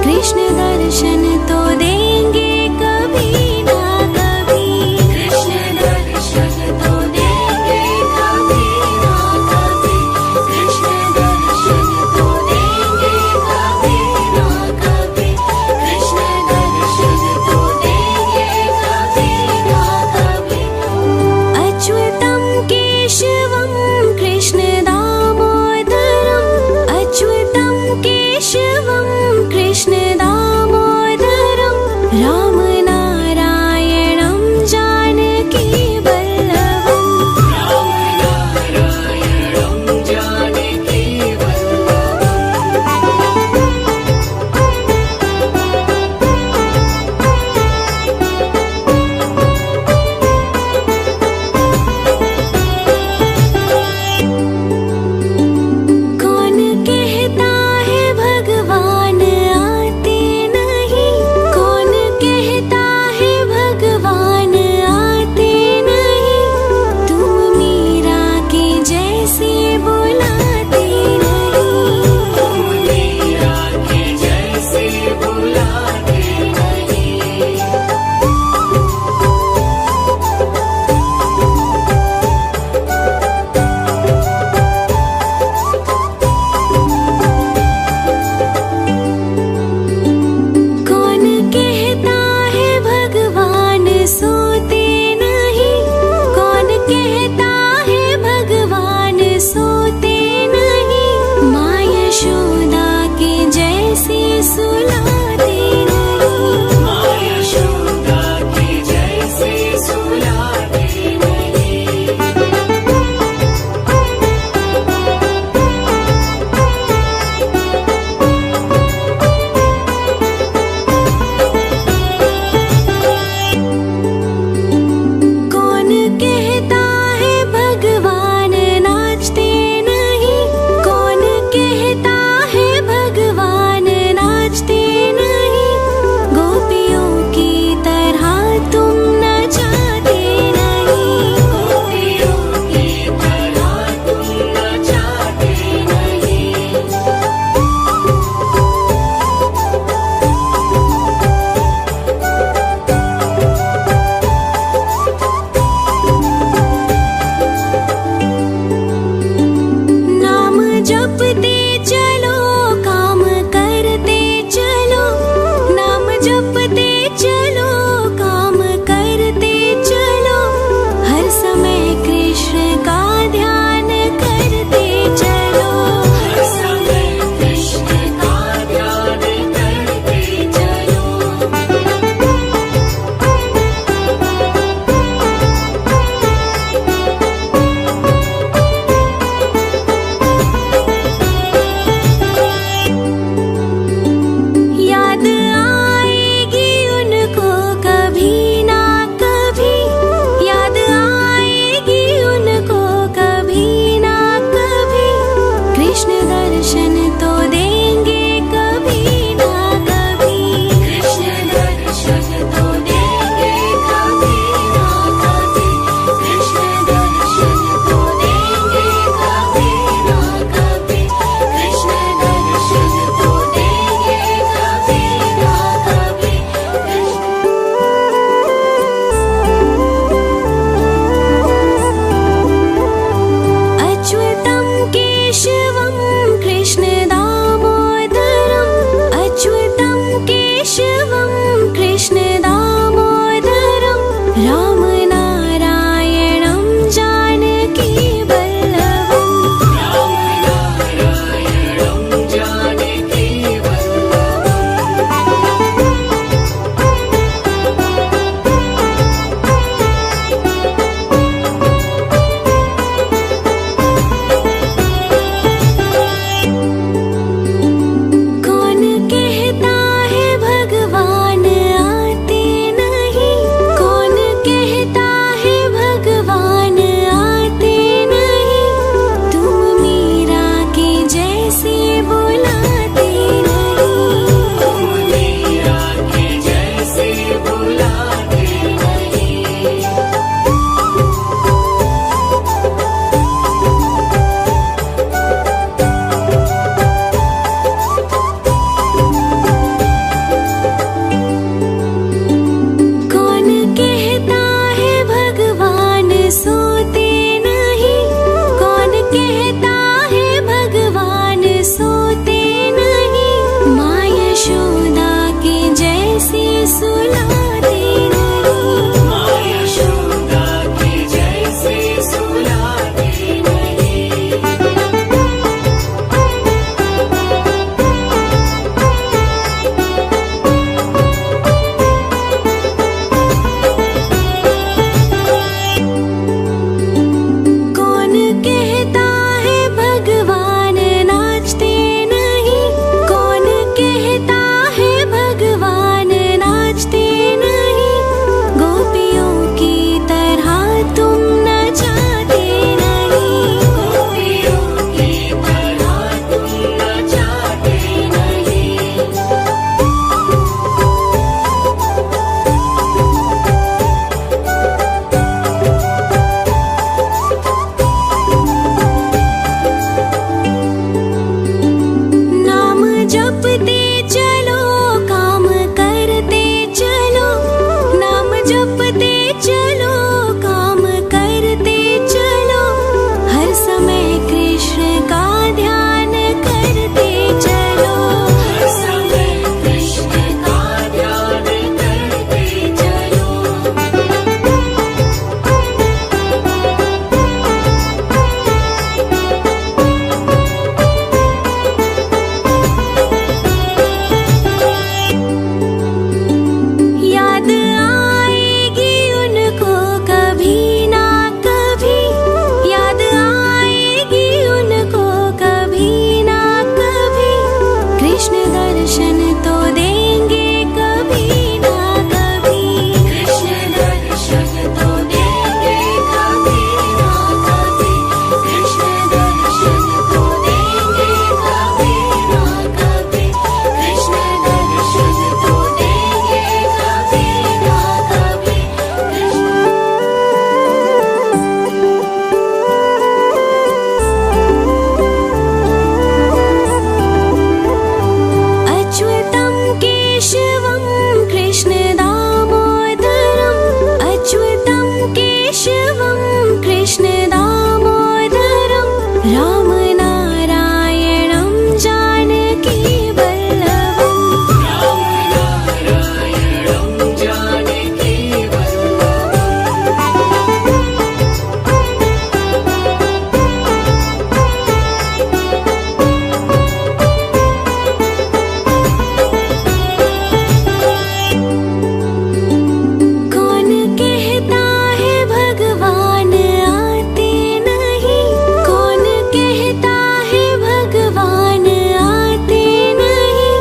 कृष्ण दर्शन तो देंगे कभी ना कभी। कृष्ण दर्शन तो देंगे कभी ना कभी। कृष्ण दर्शन तो देंगे कभी ना कभी। कृष्ण दर्शन तो देंगे कभी ना कभी। अच्युतं केशवं कृष्ण दामोदरम्, अच्युतं केशवं कृष्ण दामोदरम्। केशवं कृष्ण दामोदरम् अच्युतं केशवं कृष्ण दामोदरं राम नारायणं जानकी वल्लभम् कौन कहता है भगवान आते नहीं कौन कहता है भगवान आते नहीं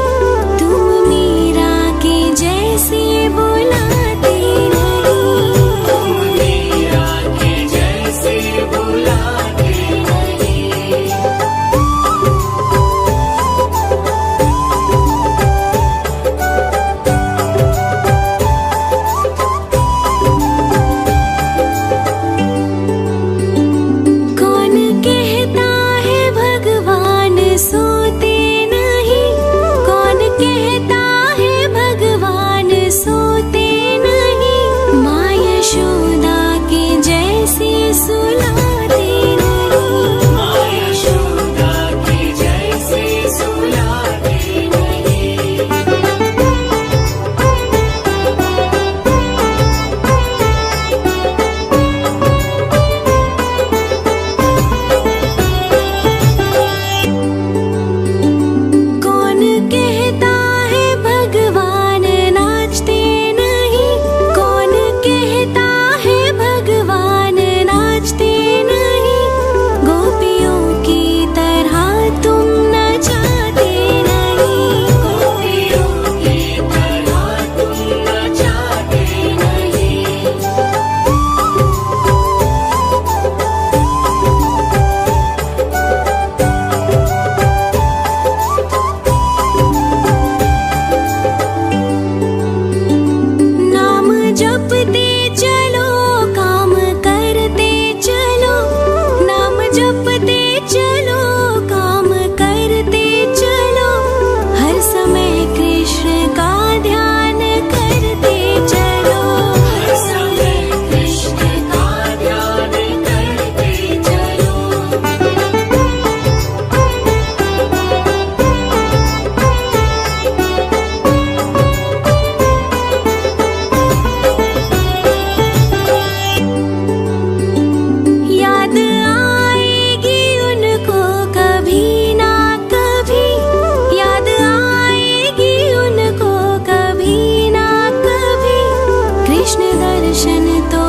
तुम मीरा के जैसे बुलाते नहीं तुम मीरा के जैसे बुलाते नहीं कौन कहता है भगवान सोते नहीं कौन कहता है भगवान सोते नहीं माँ यशोदा के जैसे सुलाते नहीं माँ यशोदा के जैसे सुलाते नहीं कौन कहता है भगवान नाचते नहीं कौन कहता है भगवान नाचते नहीं गोपियों की तरह तुम नचाते नहीं गोपियों की तरह तुम नचाते नहीं नाम जपते चलो काम करते चलो नाम जपते चलो काम करते चलो हर समय कृष्ण का ध्यान करते चलो हर समय कृष्ण का ध्यान करते चलो याद आएगी उनको कभी ना कभी याद आएगी उनको कभी ना कभी कृष्ण दर्शन तो